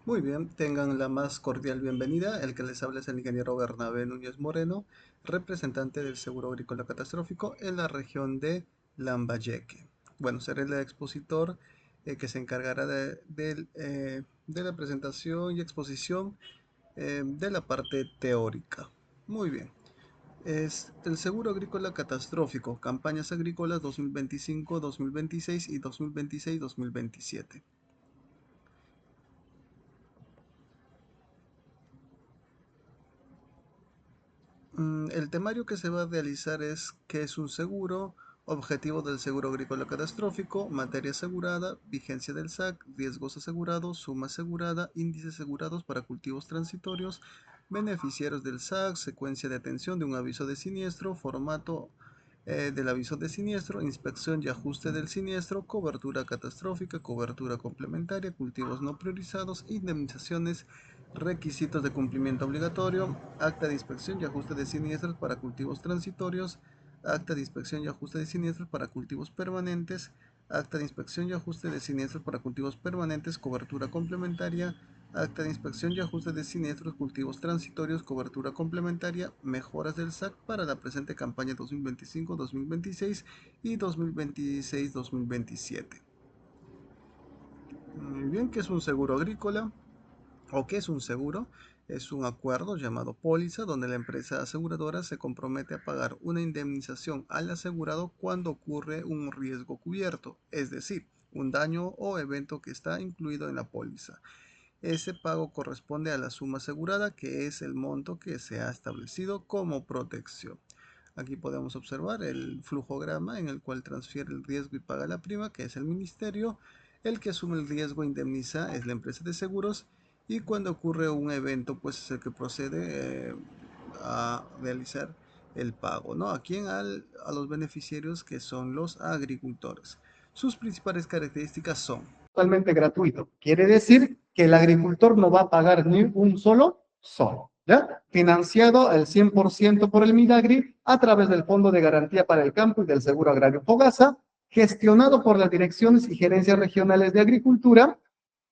Muy bien, tengan la más cordial bienvenida. El que les habla es el ingeniero Bernabé Núñez Moreno, representante del Seguro Agrícola Catastrófico en la región de Lambayeque. Bueno, seré el expositor que se encargará de la presentación y exposición de la parte teórica. Muy bien. Es el Seguro Agrícola Catastrófico, campañas agrícolas 2025, 2026 y 2026-2027. El temario que se va a realizar es qué es un seguro, objetivo del seguro agrícola catastrófico, materia asegurada, vigencia del SAC, riesgos asegurados, suma asegurada, índices asegurados para cultivos transitorios, beneficiarios del SAC, secuencia de atención de un aviso de siniestro, formato del aviso de siniestro, inspección y ajuste del siniestro, cobertura catastrófica, cobertura complementaria, cultivos no priorizados, indemnizaciones, requisitos de cumplimiento obligatorio, acta de inspección y ajuste de siniestros para cultivos transitorios, acta de inspección y ajuste de siniestros para cultivos permanentes, acta de inspección y ajuste de siniestros para cultivos permanentes, cobertura complementaria, acta de inspección y ajuste de siniestros, cultivos transitorios, cobertura complementaria, mejoras del SAC para la presente campaña 2025-2026 y 2026-2027. Muy bien, ¿qué es un seguro agrícola? ¿O qué es un seguro? Es un acuerdo llamado póliza donde la empresa aseguradora se compromete a pagar una indemnización al asegurado cuando ocurre un riesgo cubierto, es decir, un daño o evento que está incluido en la póliza. Ese pago corresponde a la suma asegurada, que es el monto que se ha establecido como protección. Aquí podemos observar el flujograma en el cual transfiere el riesgo y paga la prima, que es el ministerio. El que asume el riesgo e indemniza es la empresa de seguros. Y cuando ocurre un evento, pues es el que procede a realizar el pago, ¿no? ¿A quién? A los beneficiarios, que son los agricultores. Sus principales características son: Totalmente gratuito. Quiere decir que el agricultor no va a pagar ni un solo sol, ¿ya? Financiado al 100% por el Midagri a través del Fondo de Garantía para el Campo y del Seguro Agrario Fogasa, gestionado por las direcciones y gerencias regionales de agricultura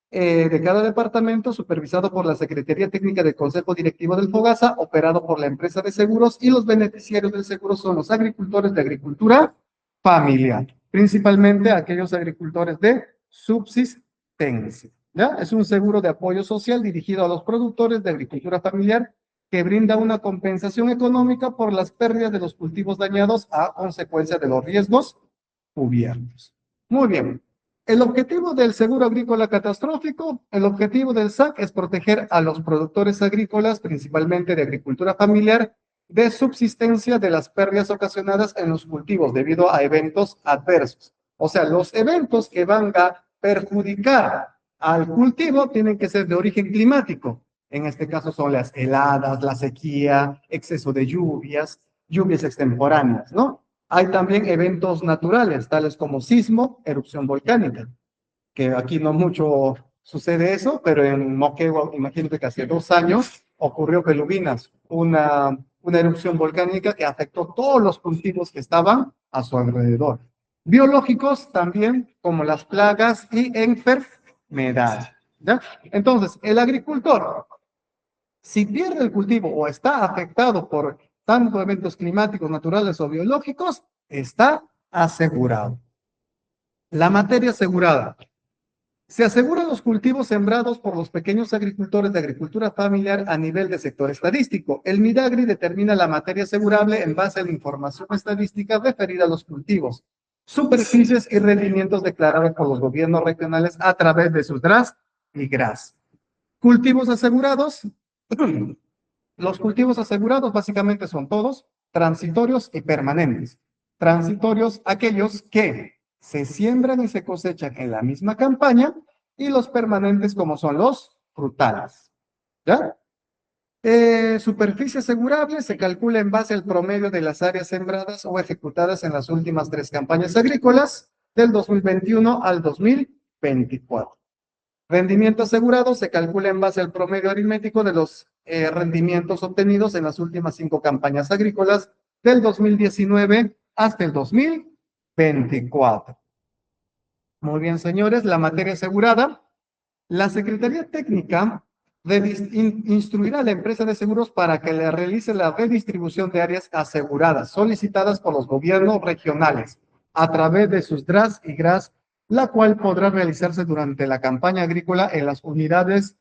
de cada departamento, supervisado por la Secretaría Técnica del Consejo Directivo del Fogasa, operado por la empresa de seguros, y los beneficiarios del seguro son los agricultores de agricultura familiar, principalmente aquellos agricultores de subsistencia. ¿Ya? Es un seguro de apoyo social dirigido a los productores de agricultura familiar que brinda una compensación económica por las pérdidas de los cultivos dañados a consecuencia de los riesgos cubiertos. Muy bien. El objetivo del seguro agrícola catastrófico, el objetivo del SAC es proteger a los productores agrícolas, principalmente de agricultura familiar, de subsistencia de las pérdidas ocasionadas en los cultivos debido a eventos adversos. O sea, los eventos que van a perjudicar al cultivo tienen que ser de origen climático. En este caso son las heladas, la sequía, exceso de lluvias, lluvias extemporáneas, ¿no? Hay también eventos naturales, tales como sismo, erupción volcánica, que aquí no mucho sucede eso, pero en Moquegua, imagínate que hace 2 años ocurrió Pelubinas, una erupción volcánica que afectó todos los cultivos que estaban a su alrededor. Biológicos también, como las plagas y enfermedades. ¿Ya? Entonces, el agricultor, si pierde el cultivo o está afectado por tanto eventos climáticos, naturales o biológicos, está asegurado. La materia asegurada. Se aseguran los cultivos sembrados por los pequeños agricultores de agricultura familiar a nivel de sector estadístico. El MIDAGRI determina la materia asegurable en base a la información estadística referida a los cultivos, superficies y rendimientos declarados por los gobiernos regionales a través de sus DRAS y GRAS. Cultivos asegurados. Los cultivos asegurados básicamente son todos transitorios y permanentes. Transitorios, aquellos que se siembran y se cosechan en la misma campaña, y los permanentes como son los frutales. ¿Ya? Superficie asegurable se calcula en base al promedio de las áreas sembradas o ejecutadas en las últimas 3 campañas agrícolas del 2021 al 2024. Rendimiento asegurado se calcula en base al promedio aritmético de los rendimientos obtenidos en las últimas 5 campañas agrícolas del 2019 hasta el 2024. Muy bien, señores, la materia asegurada La Secretaría Técnica instruirá a la empresa de seguros para que le realice la redistribución de áreas aseguradas solicitadas por los gobiernos regionales a través de sus DRAS y GRAS, la cual podrá realizarse durante la campaña agrícola en las unidades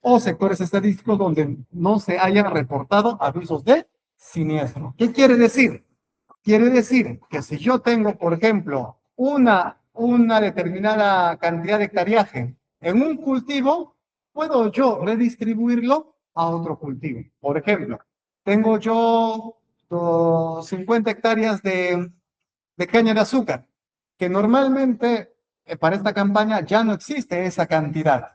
o sectores estadísticos donde no se hayan reportado avisos de siniestro. ¿Qué quiere decir? Quiere decir que si yo tengo, por ejemplo, una determinada cantidad de hectareaje en un cultivo, puedo yo redistribuirlo a otro cultivo. Por ejemplo, tengo yo 50 hectáreas de caña de azúcar, que normalmente para esta campaña ya no existe esa cantidad.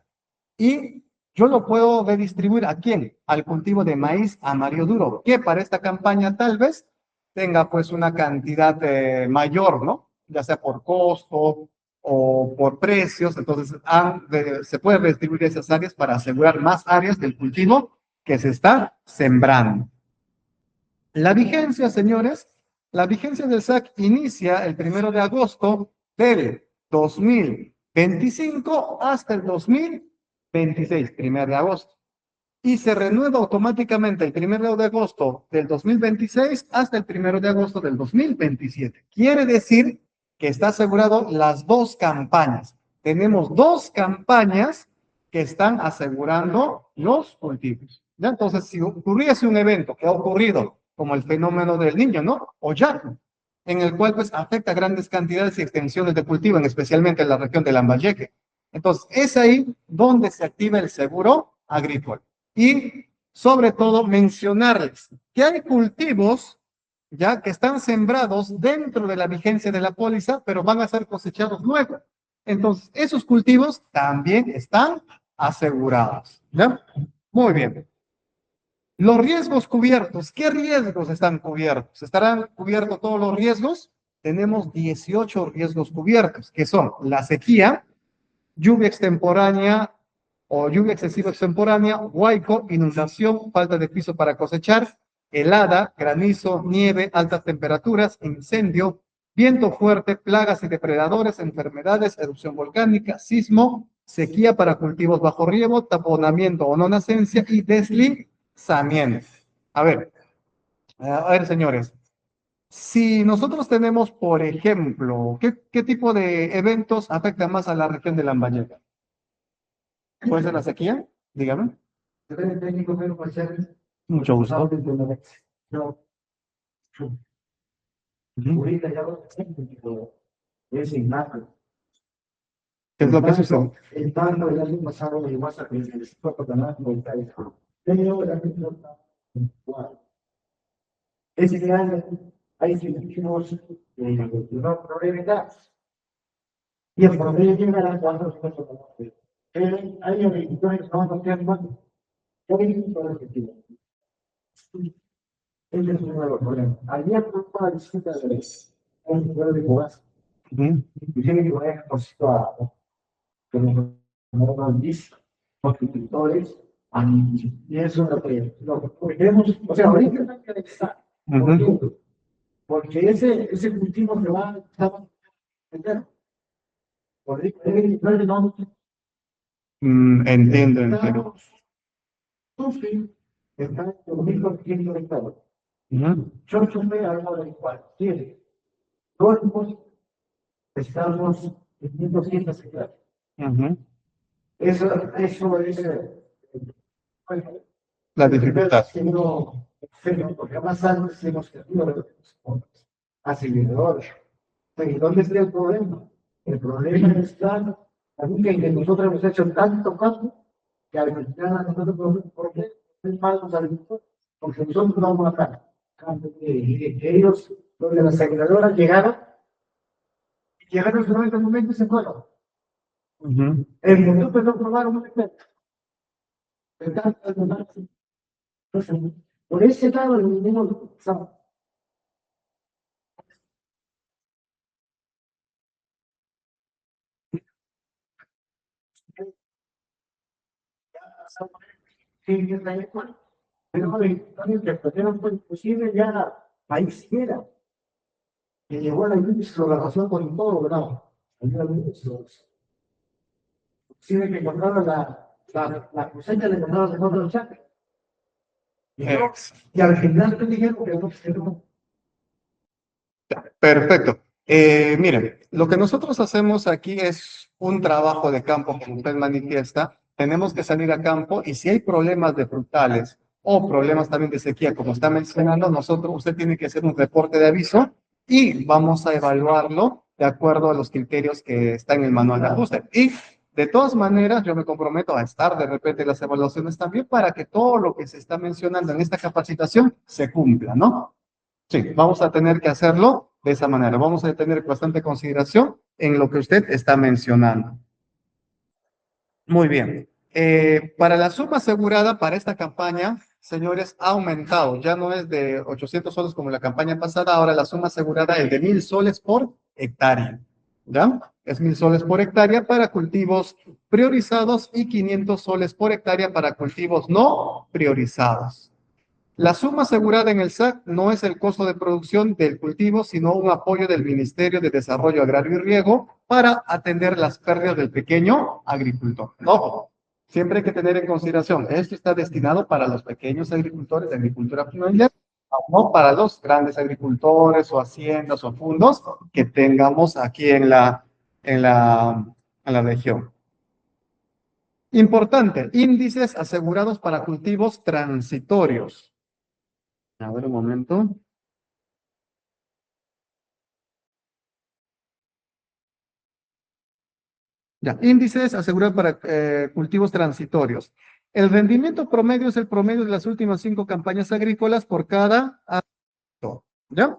Y yo lo puedo redistribuir ¿a quién? Al cultivo de maíz amarillo duro, que para esta campaña tal vez tenga pues una cantidad mayor, ¿no? Ya sea por costo o por precios, entonces se puede redistribuir esas áreas para asegurar más áreas del cultivo que se está sembrando. La vigencia, señores, la vigencia del SAC inicia el 1 de agosto del 2025 hasta el 2026, 1 de agosto. Y se renueva automáticamente el 1 de agosto del 2026 hasta el 1 de agosto del 2027. Quiere decir que está asegurado las dos campañas. Tenemos dos campañas que están asegurando los cultivos. ¿Ya? Entonces, si ocurriese un evento que ha ocurrido, como el fenómeno del niño, ¿no? O ya, en el cual pues afecta grandes cantidades y extensiones de cultivo, especialmente en la región de Lambayeque. Entonces, es ahí donde se activa el seguro agrícola. Y sobre todo mencionarles que hay cultivos ya que están sembrados dentro de la vigencia de la póliza, pero van a ser cosechados luego. Entonces, esos cultivos también están asegurados. ¿Ya? Muy bien. Los riesgos cubiertos. ¿Qué riesgos están cubiertos? ¿Estarán cubiertos todos los riesgos? Tenemos 18 riesgos cubiertos, que son la sequía, lluvia extemporánea o lluvia excesiva extemporánea, huaico, inundación, falta de piso para cosechar, helada, granizo, nieve, altas temperaturas, incendio, viento fuerte, plagas y depredadores, enfermedades, erupción volcánica, sismo, sequía para cultivos bajo riego, taponamiento o nonacencia y deslizamiento. A ver, señores, si nosotros tenemos, por ejemplo, ¿qué tipo de eventos afectan más a la región de Lambayeque? ¿Puede ser la sequía? Dígame. Mucho gusto. Ujú. ¿Qué es lo que sucede? El tanto el año pasado de WhatsApp que se fue por ganar 90. Pero el año pasado, ese año hay científicos no probabilidad. Y el promedio llega a cuando se puede. El año 22 no tenemos todo objetivo. Ese es un nuevo problema. Ayer fue una visita de un pueblo de Cubas. Y tiene que poner exposición a como nos dice, los escritores, y eso es lo que queremos, o sea, ahorita no hay que estar, porque ese cultivo se va a vender. Por eso, no, entiendo, entiendo. Sufi está en 2.200 hectáreas. Yo sumé algo de cualquier. Todos estamos en 1.200 hectáreas. Eso es la dificultad. Porque más antes hemos tenido aceleradores. ¿Y dónde está el problema? El problema está también que nosotros hemos hecho tanto cambio que al final nosotros, ¿por qué? Es malo los agricultores, porque nosotros no vamos a acá. Ellos, donde las aseguradoras llegaron solamente en un momento y se fueron. El momento no probaron un efecto. Por ese lado, el mismo pero la interpretación fue imposible ya país quiera. Que llegó a la exploración con todo, ¿verdad? tiene que encontrar la cosecha, le encontraba el fondo del saco. Y al final te dijeron que no. Perfecto. Miren, lo que nosotros hacemos aquí es un trabajo de campo, como usted manifiesta. Tenemos que salir a campo y si hay problemas de frutales o problemas también de sequía, como está mencionando, usted tiene que hacer un reporte de aviso y vamos a evaluarlo de acuerdo a los criterios que está en el manual de ajuste. Y de todas maneras, yo me comprometo a estar de repente en las evaluaciones también para que todo lo que se está mencionando en esta capacitación se cumpla, ¿no? Sí, vamos a tener que hacerlo de esa manera. Vamos a tener bastante consideración en lo que usted está mencionando. Muy bien. Para la suma asegurada para esta campaña, señores, ha aumentado. Ya no es de 800 soles como la campaña pasada. Ahora la suma asegurada es de 1.000 soles por hectárea. ¿Ya? Es 1.000 soles por hectárea para cultivos priorizados y 500 soles por hectárea para cultivos no priorizados. La suma asegurada en el SAC no es el costo de producción del cultivo, sino un apoyo del Ministerio de Desarrollo Agrario y Riego para atender las pérdidas del pequeño agricultor. Ojo, siempre hay que tener en consideración, esto está destinado para los pequeños agricultores de agricultura familiar, no para los grandes agricultores o haciendas o fundos que tengamos aquí en la región. Importante, índices asegurados para cultivos transitorios. A ver un momento. Ya, índices asegurados para cultivos transitorios. El rendimiento promedio es el promedio de las últimas 5 campañas agrícolas por cada acto. ¿Ya?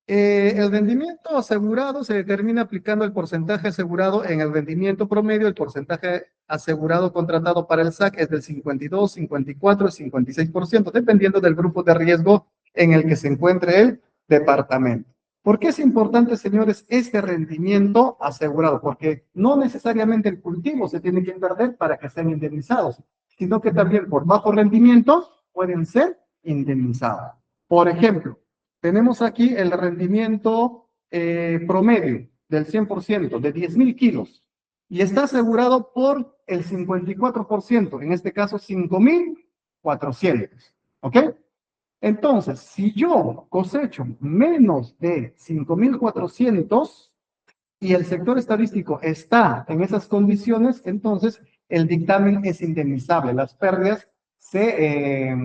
El rendimiento asegurado se determina aplicando el porcentaje asegurado en el rendimiento promedio. El porcentaje asegurado contratado para el SAC es del 52, 54 y 56%, dependiendo del grupo de riesgo en el que se encuentre el departamento. ¿Por qué es importante, señores, este rendimiento asegurado? Porque no necesariamente el cultivo se tiene que perder para que sean indemnizados, sino que también por bajo rendimiento pueden ser indemnizados. Por ejemplo, tenemos aquí el rendimiento promedio del 100% de 10.000 kilos y está asegurado por el 54%, en este caso 5.400. ¿Ok? Entonces, si yo cosecho menos de 5.400 y el sector estadístico está en esas condiciones, entonces el dictamen es indemnizable. Las pérdidas se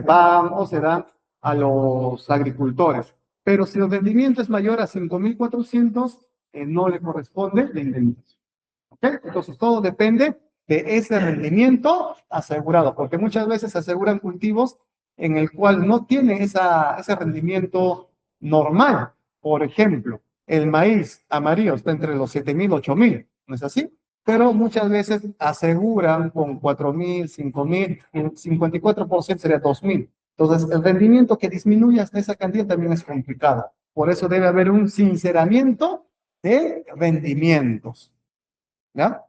pagan o se dan a los agricultores. Pero si el rendimiento es mayor a 5.400, no le corresponde la indemnización. ¿Okay? Entonces, todo depende de ese rendimiento asegurado, porque muchas veces se aseguran cultivos en el cual no tiene ese rendimiento normal. Por ejemplo, el maíz amarillo está entre los 7.000, 8.000, ¿no es así? Pero muchas veces aseguran con 4.000, 5.000, el 54% sería 2.000. Entonces, el rendimiento que disminuye hasta esa cantidad también es complicado. Por eso debe haber un sinceramiento de rendimientos. ¿Ya?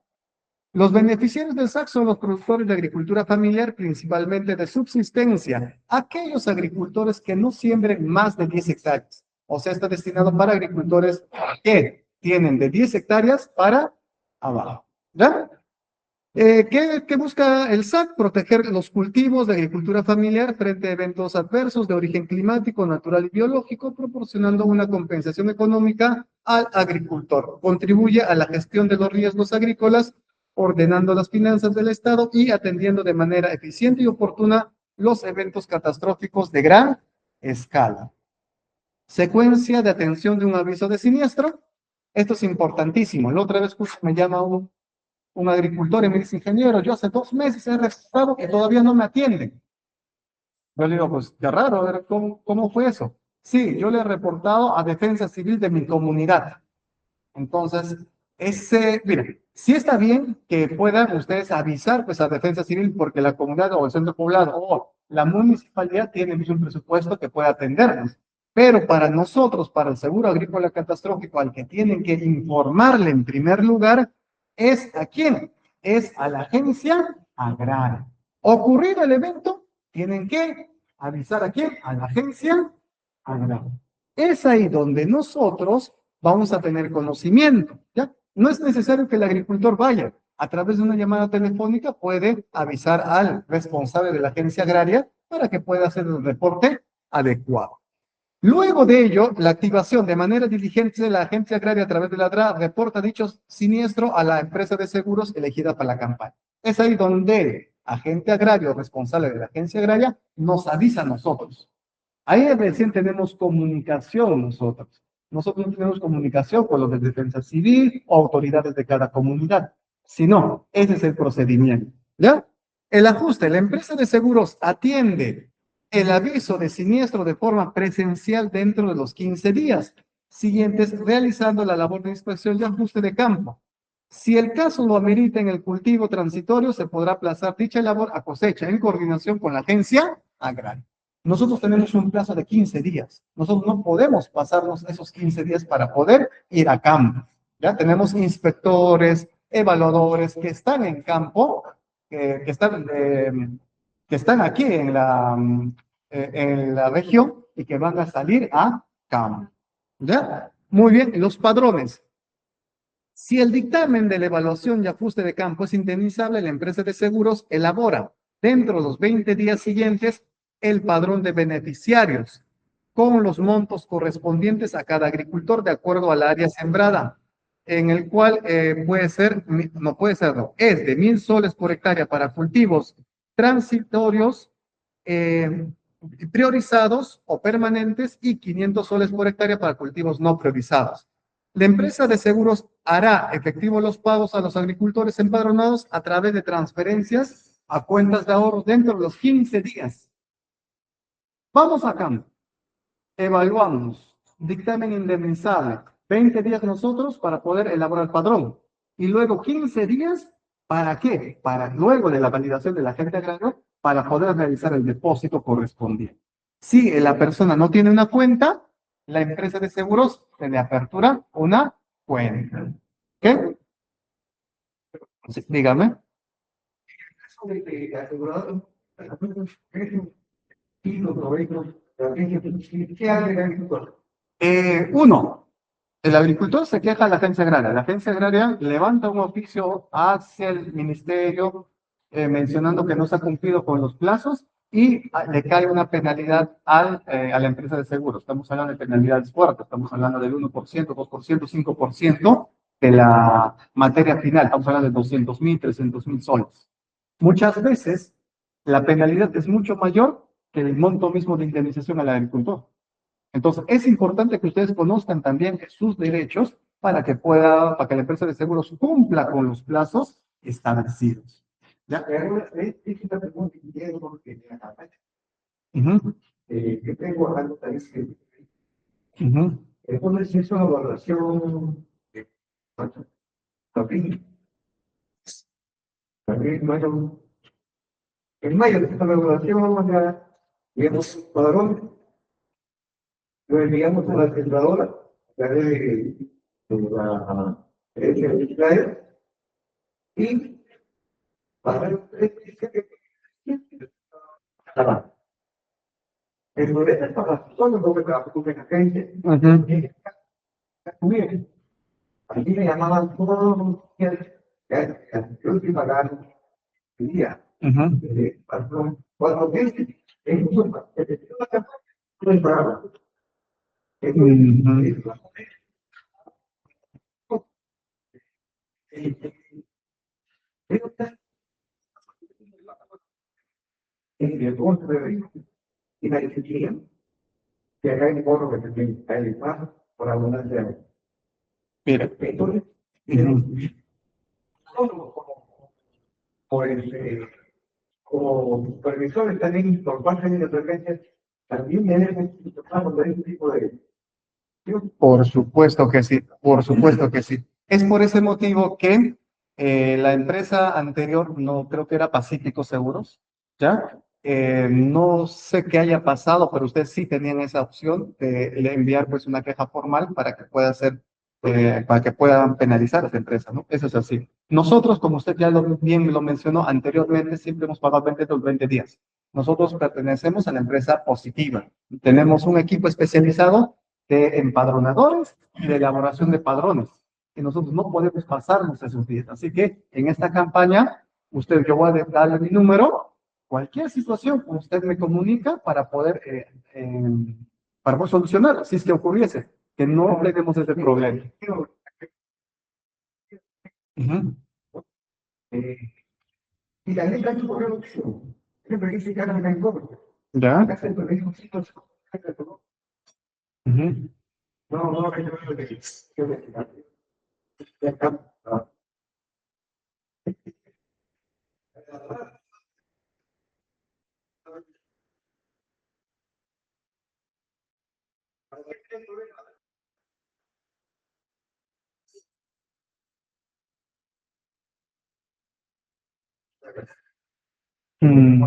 Los beneficiarios del SAC son los productores de agricultura familiar, principalmente de subsistencia, aquellos agricultores que no siembren más de 10 hectáreas. O sea, está destinado para agricultores que tienen de 10 hectáreas para abajo. ¿Ya? ¿Qué busca el SAC? Proteger los cultivos de agricultura familiar frente a eventos adversos de origen climático, natural y biológico, proporcionando una compensación económica al agricultor. Contribuye a la gestión de los riesgos agrícolas, ordenando las finanzas del Estado y atendiendo de manera eficiente y oportuna los eventos catastróficos de gran escala. Secuencia de atención de un aviso de siniestro. Esto es importantísimo. La otra vez justo me llama un agricultor y me dice, ingeniero, yo hace 2 meses he registrado que todavía no me atienden. Yo le digo, pues qué raro, a ver, ¿cómo fue eso? Sí, yo le he reportado a Defensa Civil de mi comunidad. Entonces, miren, sí está bien que puedan ustedes avisar pues a Defensa Civil porque la comunidad o el centro poblado o la municipalidad tiene un presupuesto que puede atendernos. Pero para nosotros, para el seguro agrícola catastrófico, al que tienen que informarle en primer lugar, ¿es a quién? Es a la agencia agraria. Ocurrido el evento, tienen que avisar a quién? A la agencia agraria. Es ahí donde nosotros vamos a tener conocimiento, ¿ya? No es necesario que el agricultor vaya. A través de una llamada telefónica puede avisar al responsable de la agencia agraria para que pueda hacer el reporte adecuado. Luego de ello, la activación de manera diligente de la agencia agraria a través de la DRA reporta dicho siniestro a la empresa de seguros elegida para la campaña. Es ahí donde el agente agrario responsable de la agencia agraria nos avisa a nosotros. Ahí recién tenemos comunicación nosotros. Nosotros no tenemos comunicación con los de defensa civil o autoridades de cada comunidad. Si no, ese es el procedimiento. ¿Ya? El ajuste, la empresa de seguros atiende el aviso de siniestro de forma presencial dentro de los 15 días siguientes, realizando la labor de inspección y ajuste de campo. Si el caso lo amerita en el cultivo transitorio, se podrá aplazar dicha labor a cosecha en coordinación con la agencia agraria. Nosotros tenemos un plazo de 15 días. Nosotros no podemos pasarnos esos 15 días para poder ir a campo. Ya tenemos inspectores, evaluadores que están en campo, que están aquí en la región y que van a salir a campo. ¿Ya? Muy bien, los padrones. Si el dictamen de la evaluación y ajuste de campo es indemnizable, la empresa de seguros elabora dentro de los 20 días siguientes el padrón de beneficiarios con los montos correspondientes a cada agricultor de acuerdo al área sembrada, en el cual puede ser, no puede ser, no, es de 1.000 soles por hectárea para cultivos transitorios, eh, priorizados o permanentes y 500 soles por hectárea para cultivos no priorizados. La empresa de seguros hará efectivos los pagos a los agricultores empadronados a través de transferencias a cuentas de ahorro dentro de los 15 días. Vamos a campo, evaluamos, dictamen indemnizable, 20 días nosotros para poder elaborar el padrón y luego 15 días, ¿para qué? Para luego de la validación del agente agrario, para poder realizar el depósito correspondiente. Si la persona no tiene una cuenta, la empresa de seguros se le apertura una cuenta. ¿Qué? Sí, dígame. Uno, el agricultor se queja a la agencia agraria. La agencia agraria levanta un oficio hacia el ministerio mencionando que no se ha cumplido con los plazos y le cae una penalidad a la empresa de seguros. Estamos hablando de penalidades fuertes, estamos hablando del 1%, 2%, 5% de la materia final. Estamos hablando de 200.000, 300.000 soles. Muchas veces la penalidad es mucho mayor que el monto mismo de indemnización al agricultor. Entonces, es importante que ustedes conozcan también sus derechos para que la empresa de seguros cumpla con los plazos establecidos. ¿Ya? Es una pregunta que quiero porque que tengo algo también que entonces es una evaluación también, bueno, en mayo de esta evaluación ya digamos padrón, lo enviamos a la centradora de la herencia de Israel y para el problema es para las personas no que trabajan en la gente. Aquí me llamaban todos los días, yo te pagaron el día. Cuando viste, es muy bravo. Y la decisión que acá en Córdoba que también hay más por abundancia. Mira, entonces, por como supervisores también por parte de las agencias, también deben tomar este tipo de. Por supuesto que sí, por supuesto que sí. Es por ese motivo que la empresa anterior, no creo que era Pacífico Seguros, ¿ya? No sé qué haya pasado, pero ustedes sí tenían esa opción de enviar pues una queja formal para que pueda ser, para que puedan penalizar a esa empresa, ¿no? Eso es así. Nosotros, como usted ya bien lo mencionó anteriormente, siempre hemos pagado 20 de los 20 días. Nosotros pertenecemos a la empresa Positiva. Tenemos un equipo especializado de empadronadores y de elaboración de padrones. y nosotros no podemos pasarnos esos días. Así que en esta campaña, yo voy a darle mi número, cualquier situación, usted me comunica para poder solucionar, si es que ocurriese, que no tenemos ese problema. Ujú. Y la ley de producción, siempre dice que hagan el cobro. ¿Ya? Ujú. No, no, Mm.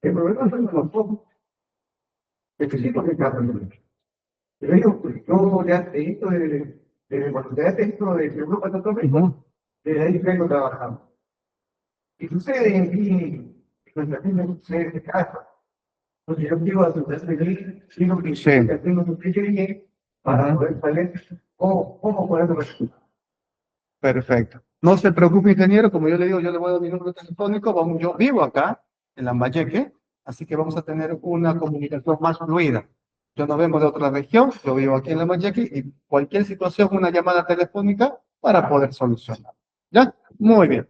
El problema son los pocos requisitos que cambian. Pero yo ya te hizo cuando ya te hizo de seguro catastrófico, desde ahí vengo trabajando. Y sucede en mí, pues también me sucede en casa. Porque yo quiero asegurarme de mí, sino que tengo un criterio para poder saber cómo poder resultar. Perfecto. No se preocupe, ingeniero, como yo le digo, yo le voy a dar mi número telefónico, yo vivo acá, en Lambayeque, así que vamos a tener una comunicación más fluida. Yo no vengo de otra región, yo vivo aquí en Lambayeque y cualquier situación, una llamada telefónica para poder solucionar. ¿Ya? Muy bien.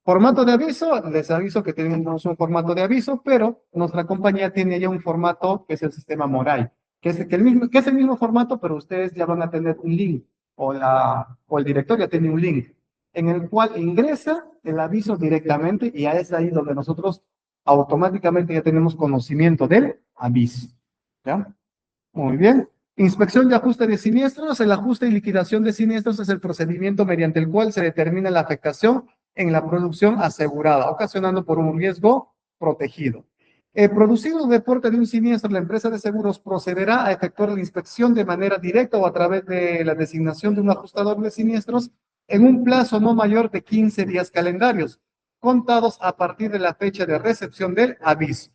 Formato de aviso, les aviso que tenemos un formato de aviso, pero nuestra compañía tiene ya un formato que es el sistema Moray, que es el mismo formato, pero ustedes ya van a tener un link o el directorio tiene un link en el cual ingresa el aviso directamente y es ahí donde nosotros automáticamente ya tenemos conocimiento del aviso. ¿Ya? Muy bien. Inspección de ajuste de siniestros. El ajuste y liquidación de siniestros es el procedimiento mediante el cual se determina la afectación en la producción asegurada, ocasionando por un riesgo protegido. Producido un reporte de un siniestro, la empresa de seguros procederá a efectuar la inspección de manera directa o a través de la designación de un ajustador de siniestros en un plazo no mayor de 15 días calendarios, contados a partir de la fecha de recepción del aviso.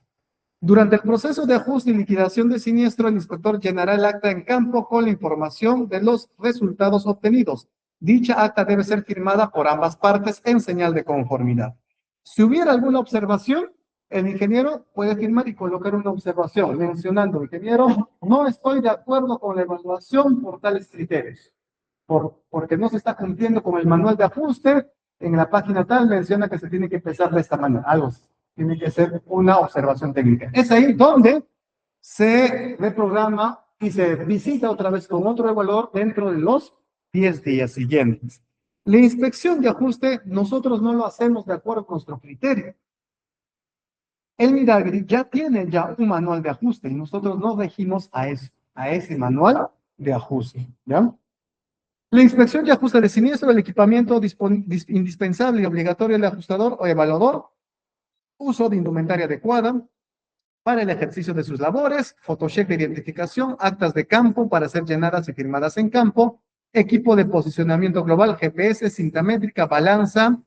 Durante el proceso de ajuste y liquidación de siniestro, el inspector llenará el acta en campo con la información de los resultados obtenidos. Dicha acta debe ser firmada por ambas partes en señal de conformidad. Si hubiera alguna observación, el ingeniero puede firmar y colocar una observación mencionando, ingeniero, no estoy de acuerdo con la evaluación por tales criterios, porque no se está cumpliendo con el manual de ajuste. En la página tal menciona que se tiene que empezar de esta manera, algo así. Tiene que ser una observación técnica. Es ahí donde se reprograma y se visita otra vez con otro evaluador dentro de los 10 días siguientes. La inspección de ajuste nosotros no lo hacemos de acuerdo con nuestro criterio. El Midagri ya tiene ya un manual de ajuste y nosotros nos regimos a eso, a ese manual de ajuste. ¿Ya? La inspección y ajuste de siniestro, el equipamiento indispensable y obligatorio del ajustador o evaluador, uso de indumentaria adecuada para el ejercicio de sus labores, photocheck de identificación, actas de campo para ser llenadas y firmadas en campo, equipo de posicionamiento global, GPS, cinta métrica, balanza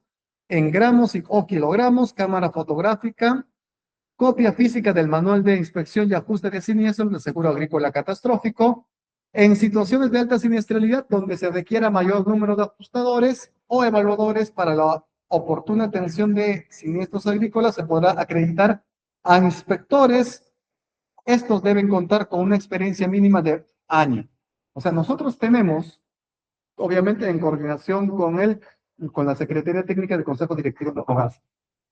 en gramos o kilogramos, cámara fotográfica, copia física del manual de inspección y ajuste de siniestros del seguro agrícola catastrófico. En situaciones de alta siniestralidad donde se requiera mayor número de ajustadores o evaluadores para la oportuna atención de siniestros agrícolas, se podrá acreditar a inspectores. Estos deben contar con una experiencia mínima de año. O sea, nosotros tenemos, obviamente en coordinación con la Secretaría Técnica del Consejo Directivo de FOGAS,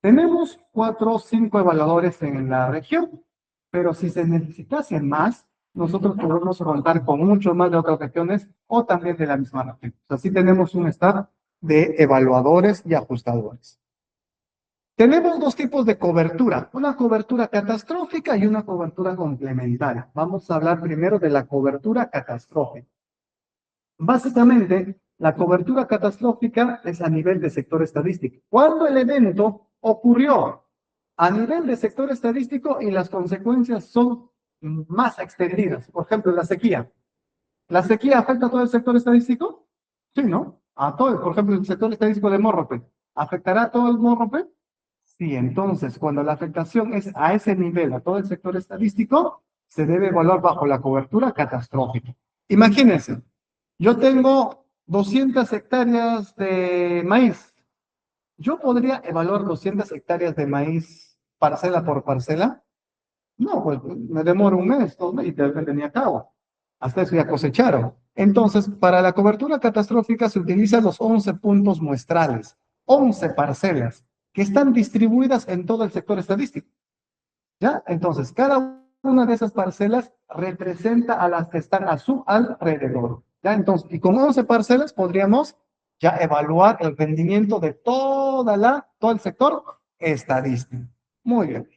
tenemos 4 o 5 evaluadores en la región, pero si se necesitase más, nosotros podemos contar con mucho más de otras regiones o también de la misma región. Así tenemos un staff de evaluadores y ajustadores. Tenemos dos tipos de cobertura, una cobertura catastrófica y una cobertura complementaria. Vamos a hablar primero de la cobertura catastrófica. Básicamente, la cobertura catastrófica es a nivel de sector estadístico. Cuando el evento ocurrió a nivel de sector estadístico y las consecuencias son más extendidas. Por ejemplo, la sequía. ¿La sequía afecta a todo el sector estadístico? Sí, ¿no? A todo, por ejemplo, el sector estadístico de Morrope. ¿Afectará a todo el Morrope? Sí, entonces, cuando la afectación es a ese nivel, a todo el sector estadístico, se debe evaluar bajo la cobertura catastrófica. Imagínense, Yo tengo 200 hectáreas de maíz. ¿Yo podría evaluar 200 hectáreas de maíz parcela por parcela? No, pues me demoro un mes, 2 meses y te ni a cabo. Hasta eso ya cosecharon. Entonces, para la cobertura catastrófica se utilizan los 11 puntos muestrales, 11 parcelas que están distribuidas en todo el sector estadístico. ¿Ya? Entonces, cada una de esas parcelas representa a las que están a su alrededor. ¿Ya? Entonces, y con 11 parcelas podríamos ya evaluar el rendimiento de todo el sector estadístico. Muy bien.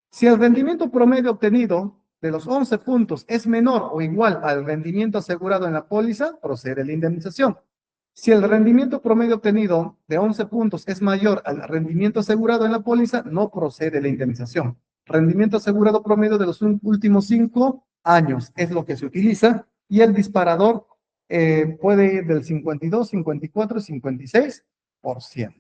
Si el rendimiento promedio obtenido de los 11 puntos es menor o igual al rendimiento asegurado en la póliza, procede la indemnización. Si el rendimiento promedio obtenido de 11 puntos es mayor al rendimiento asegurado en la póliza, no procede la indemnización. Rendimiento asegurado promedio de los últimos 5 años es lo que se utiliza y el disparador puede ir del 52, 54, 56%.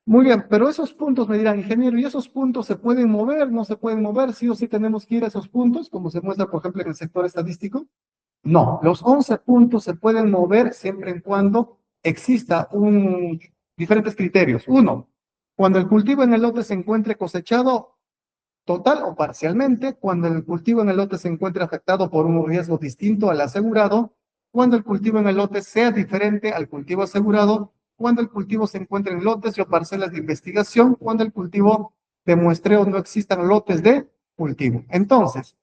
Muy bien, pero esos puntos me dirán, ingeniero, ¿y esos puntos se pueden mover? ¿No se pueden mover? ¿Sí o sí tenemos que ir a esos puntos, como se muestra, por ejemplo, en el sector estadístico? No, los 11 puntos se pueden mover siempre y cuando exista diferentes criterios. Uno, cuando el cultivo en el lote se encuentre cosechado total o parcialmente, cuando el cultivo en el lote se encuentre afectado por un riesgo distinto al asegurado, cuando el cultivo en el lote sea diferente al cultivo asegurado, cuando el cultivo se encuentre en lotes o parcelas de investigación, cuando el cultivo de muestreo no existan lotes de cultivo. Entonces,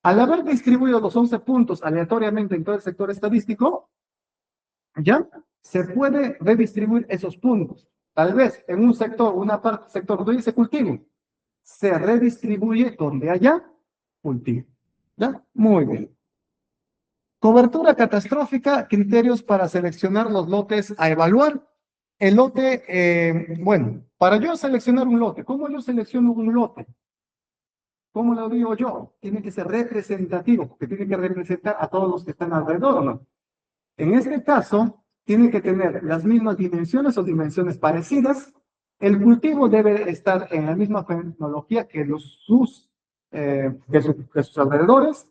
al haber distribuido los 11 puntos aleatoriamente en todo el sector estadístico, ya se puede redistribuir esos puntos. Tal vez en un sector, una parte del sector donde dice cultivo, se redistribuye donde haya cultivo. ¿Ya? Muy bien. Cobertura catastrófica, criterios para seleccionar los lotes a evaluar. El lote, bueno, para yo seleccionar un lote, ¿cómo yo selecciono un lote? ¿Cómo lo digo yo? Tiene que ser representativo, porque tiene que representar a todos los que están alrededor, ¿no? En este caso, tiene que tener las mismas dimensiones o dimensiones parecidas. El cultivo debe estar en la misma tecnología que que sus alrededores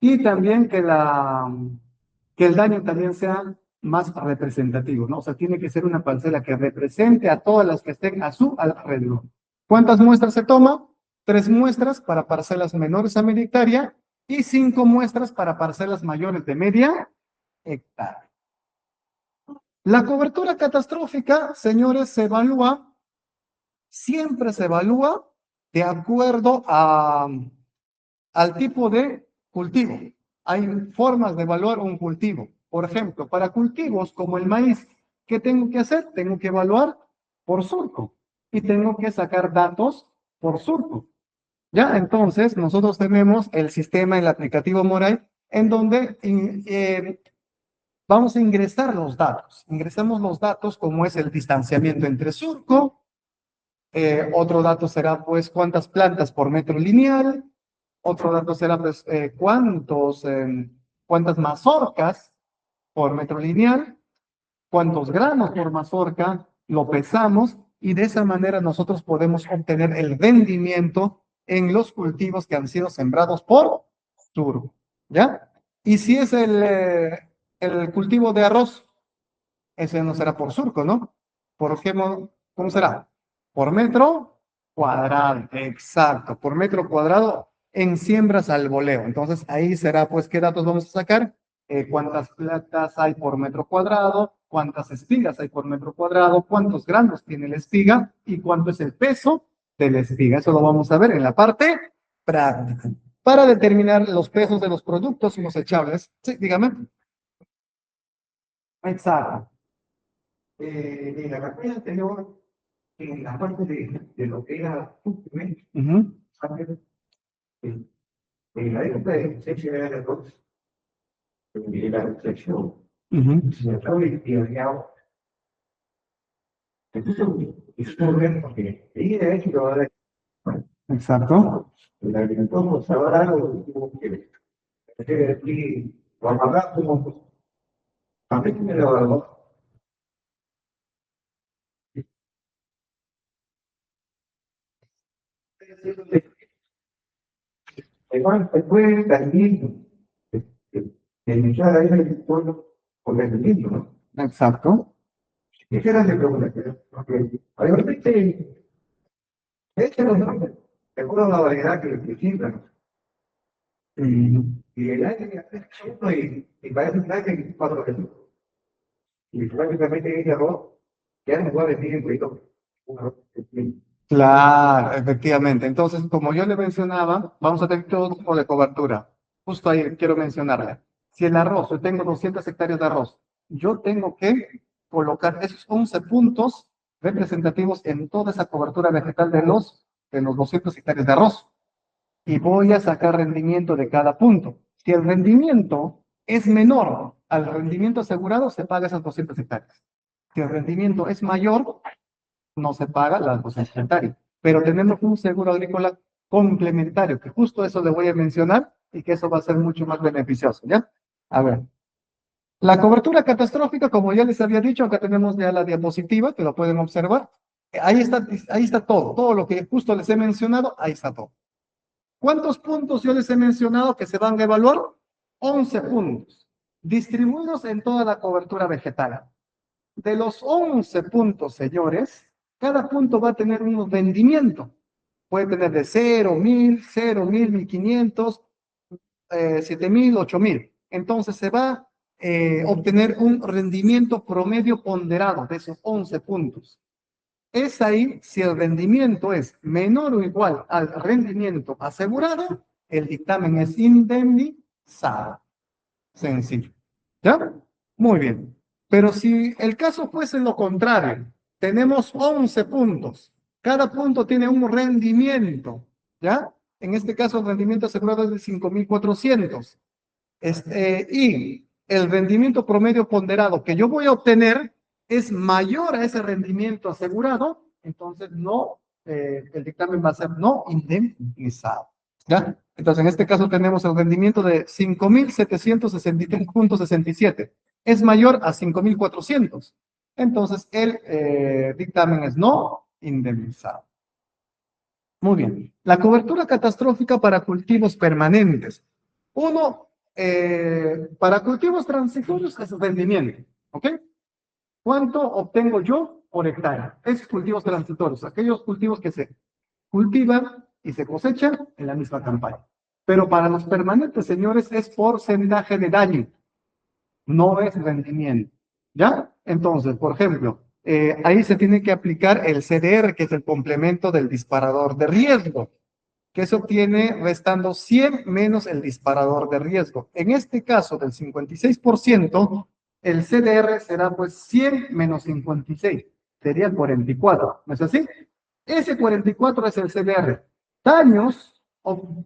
y también que el daño también sea más representativo, ¿no? O sea, tiene que ser una parcela que represente a todas las que estén a su alrededor. ¿Cuántas muestras se toma? 3 muestras para parcelas menores a media hectárea y 5 muestras para parcelas mayores de media hectárea. La cobertura catastrófica, señores, siempre se evalúa de acuerdo al tipo de cultivo. Hay formas de evaluar un cultivo. Por ejemplo, para cultivos como el maíz, ¿qué tengo que hacer? Tengo que evaluar por surco y tengo que sacar datos por surco. Ya, entonces nosotros tenemos el sistema, el aplicativo Moray, en donde vamos a ingresar los datos. Ingresamos los datos como es el distanciamiento entre surco. Otro dato será pues cuántas plantas por metro lineal. Otro dato será pues cuántas mazorcas por metro lineal, cuántos granos por mazorca, lo pesamos y de esa manera nosotros podemos obtener el rendimiento en los cultivos que han sido sembrados por surco. ¿Ya? Y si es el cultivo de arroz, ese no será por surco, ¿no? ¿Por qué, cómo será? Por metro cuadrado, exacto, por metro cuadrado en siembras al voleo. Entonces ahí será, pues, ¿qué datos vamos a sacar? ¿Cuántas plantas hay por metro cuadrado? ¿Cuántas espigas hay por metro cuadrado? ¿Cuántos granos tiene la espiga? ¿Y cuánto es el peso de la espiga? Eso lo vamos a ver en la parte práctica. Para determinar los pesos de los productos cosechables. Sí, dígame. Exacto. En la cartera anterior, en la parte de lo que era documentos, en, en la época de sección de datos, en la sección, se acaba de crear, entonces, es por ver, porque ahí de hecho, ahora, exacto. El agricultor no sabrá lo que hacer aquí, o amarrar como, a mí que me lo hago. Igual, después también, iniciar ahí el pueblo. por el mismo, ¿no? Exacto. Quisiera hacer preguntas, porque obviamente este no es una variedad que distinta. Y el aire es chulo y parece un aire que cuatro veces. Y prácticamente ese arroz ya no puede decir en cuento. Claro, efectivamente. Entonces, como yo le mencionaba, vamos a tener todo tipo de cobertura. Justo ahí quiero mencionarle. Si el arroz, yo tengo 200 hectáreas de arroz, yo tengo que colocar esos 11 puntos representativos en toda esa cobertura vegetal de los 200 hectáreas de arroz y voy a sacar rendimiento de cada punto. Si el rendimiento es menor al rendimiento asegurado, se paga esas 200 hectáreas. Si el rendimiento es mayor, no se paga las 200 hectáreas. Pero tenemos un seguro agrícola complementario, que justo eso le voy a mencionar y que eso va a ser mucho más beneficioso, ¿ya? A ver, la cobertura catastrófica, como ya les había dicho, acá tenemos ya la diapositiva, que lo pueden observar. Ahí está todo, todo lo que justo les he mencionado, ahí está todo. ¿Cuántos puntos yo les he mencionado que se van a evaluar? 11 puntos, distribuidos en toda la cobertura vegetal. De los 11 puntos, señores, cada punto va a tener un rendimiento. Puede tener de 0, 1000, 0, 1000, 1500, 7000, 8000. Entonces se va a obtener un rendimiento promedio ponderado de esos 11 puntos. Es ahí si el rendimiento es menor o igual al rendimiento asegurado, el dictamen es indemnizado. Sencillo. ¿Ya? Muy bien. Pero si el caso fuese lo contrario, tenemos 11 puntos. Cada punto tiene un rendimiento. ¿Ya? En este caso, el rendimiento asegurado es de 5400. Y el rendimiento promedio ponderado que yo voy a obtener es mayor a ese rendimiento asegurado, entonces no, el dictamen va a ser no indemnizado. ¿Ya? Entonces, en este caso tenemos el rendimiento de 5.763.67. Es mayor a 5.400. Entonces, el dictamen es no indemnizado. Muy bien. La cobertura catastrófica para cultivos permanentes. Uno, para cultivos transitorios es rendimiento. ¿Ok? ¿Cuánto obtengo yo por hectárea? Esos cultivos transitorios, aquellos cultivos que se cultivan y se cosechan en la misma campaña. Pero para los permanentes, señores, es porcentaje de daño, no es rendimiento. ¿Ya? Entonces, por ejemplo, ahí se tiene que aplicar el CDR, que es el complemento del disparador de riesgo, que se obtiene restando 100 menos el disparador de riesgo. En este caso del 56%, el CDR será pues 100 menos 56, sería 44, ¿no es así? Ese 44 es el CDR. Daños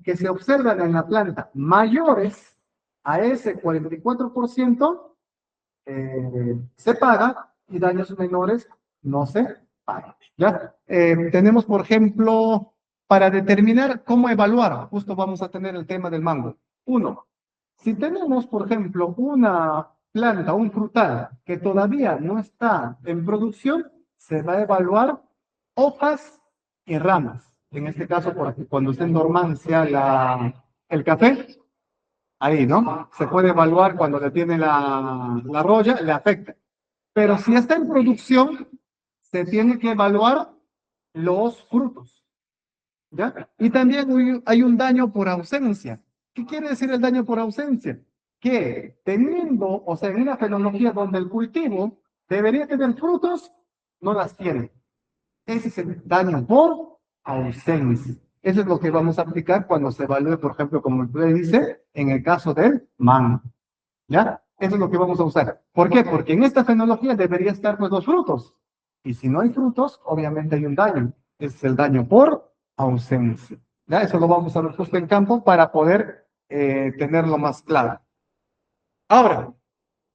que se observan en la planta mayores a ese 44% se paga y daños menores no se pagan. ¿Ya? Tenemos, por ejemplo, para determinar cómo evaluar, justo vamos a tener el tema del mango. Uno, si tenemos, por ejemplo, una planta, un frutal que todavía no está en producción, se va a evaluar hojas y ramas. En este caso, cuando esté en dormancia el café, ahí, ¿no? Se puede evaluar cuando le tiene la roya, le afecta. Pero si está en producción, se tiene que evaluar los frutos, ¿ya? Y también hay un daño por ausencia. ¿Qué quiere decir el daño por ausencia? Que teniendo, o sea, en una fenología donde el cultivo debería tener frutos, no las tiene. Ese es el daño por ausencia. Eso es lo que vamos a aplicar cuando se evalúe, por ejemplo, como usted dice, en el caso del mango. ¿Ya? Eso es lo que vamos a usar. ¿Por qué? Porque en esta fenología debería estar pues los frutos. Y si no hay frutos, obviamente hay un daño. Es el daño por ausencia. ¿Ya? Eso lo vamos a ver justo en campo para poder tenerlo más claro. Ahora,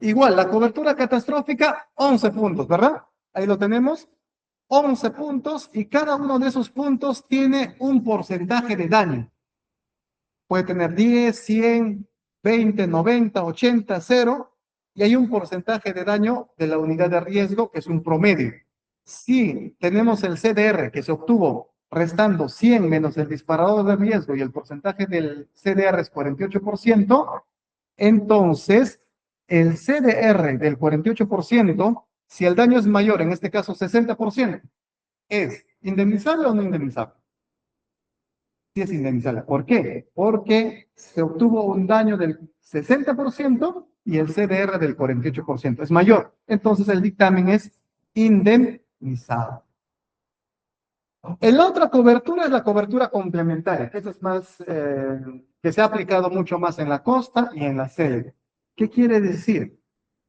igual, la cobertura catastrófica, 11 puntos, ¿verdad? Ahí lo tenemos. 11 puntos y cada uno de esos puntos tiene un porcentaje de daño. Puede tener 10, 100, 20, 90, 80, 0 y hay un porcentaje de daño de la unidad de riesgo que es un promedio. Si tenemos el CDR que se obtuvo restando 100 menos el disparador de riesgo y el porcentaje del CDR es 48%, entonces el CDR del 48%, si el daño es mayor, en este caso 60%, ¿es indemnizable o no indemnizable? Sí es indemnizable. ¿Por qué? Porque se obtuvo un daño del 60% y el CDR del 48% es mayor. Entonces el dictamen es indemnizado. La otra cobertura es la cobertura complementaria, que eso es más, que se ha aplicado mucho más en la costa y en la selva. ¿Qué quiere decir?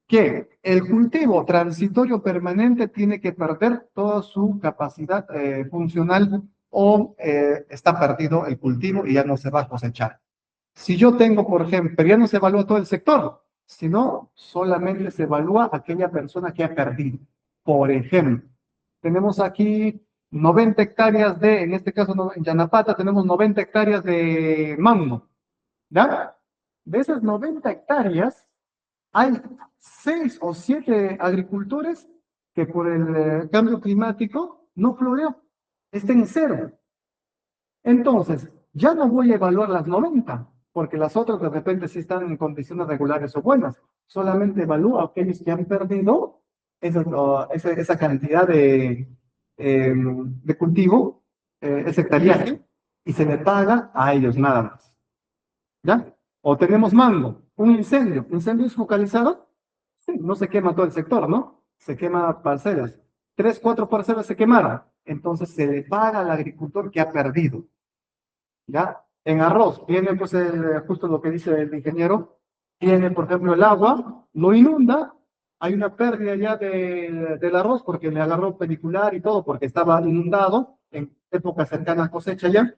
Que el cultivo transitorio permanente tiene que perder toda su capacidad funcional o está perdido el cultivo y ya no se va a cosechar. Si yo tengo, por ejemplo, pero ya no se evalúa todo el sector, sino solamente se evalúa aquella persona que ha perdido. Por ejemplo, tenemos aquí 90 hectáreas en este caso en Yanapata tenemos 90 hectáreas de mango, ¿ya? De esas 90 hectáreas, hay 6 o 7 agricultores que por el cambio climático no floreó, está en cero. Entonces, ya no voy a evaluar las 90, porque las otras de repente sí están en condiciones regulares o buenas. Solamente evalúo a aquellos que han perdido esa cantidad de cultivo, ese hectareaje, y se le paga a ellos nada más. ¿Ya? O tenemos mango, un incendio. ¿Incendio es focalizado? Sí, no se quema todo el sector, ¿no? Se quema parcelas. 3, 4 parcelas se quemaron. Entonces se le paga al agricultor que ha perdido. ¿Ya? En arroz, viene pues justo lo que dice el ingeniero, tiene por ejemplo el agua, lo inunda, hay una pérdida ya del arroz porque le agarró pedicular y todo, porque estaba inundado en época cercana a cosecha ya.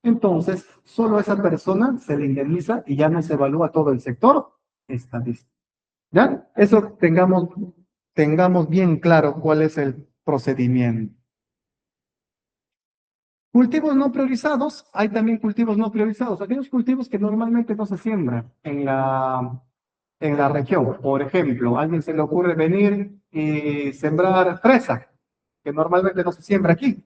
Entonces, solo a esa persona se le indemniza y ya no se evalúa todo el sector estadístico. ¿Ya? Eso tengamos bien claro cuál es el procedimiento. Cultivos no priorizados, hay también cultivos no priorizados, aquellos cultivos que normalmente no se siembran en la región. Por ejemplo, a alguien se le ocurre venir y sembrar fresa, que normalmente no se siembra aquí.